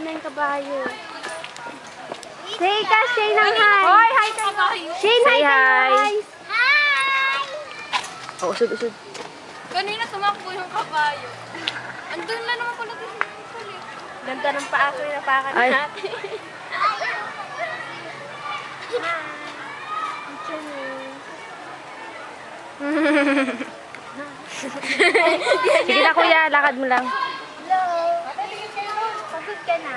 na yung kabayo. Say ka, Shay ng hi. Hoy, hi kabayo. Shay, hi. Hi. Oh, usod. Kanina tumakbo yung kabayo. Andun na naman pala din. Ganda ng paa ko yung napakan Ay. natin. Sige na kuya, lakad mo lang. Hello. Pagod ka na?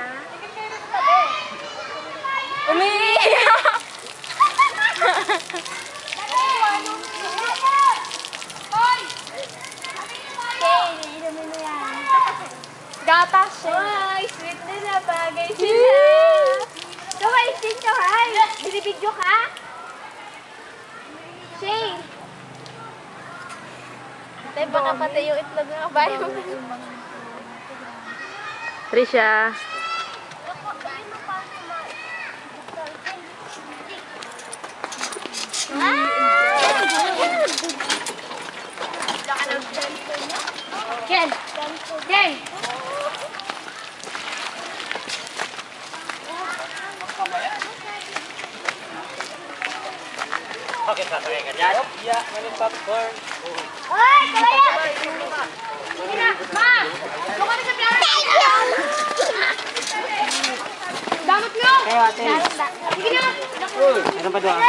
Umiiyak! Okay, iinumin mo yan. Gatas siya. Ay, sweet na na. Bagay sila. Kaway, sin ka, hay. Binibidyo ka? Shay. Tay, baka patay yung itlog ng kabayo. Trisha. Ken! Ken! Okay, sasakay ka dyan? Yeah, may popcorn. Oy! Kawaya! Sige na! Ma! Doon ka na sa piyara! Damot nyo! Kaya ate. Sige na! Meron pa doon?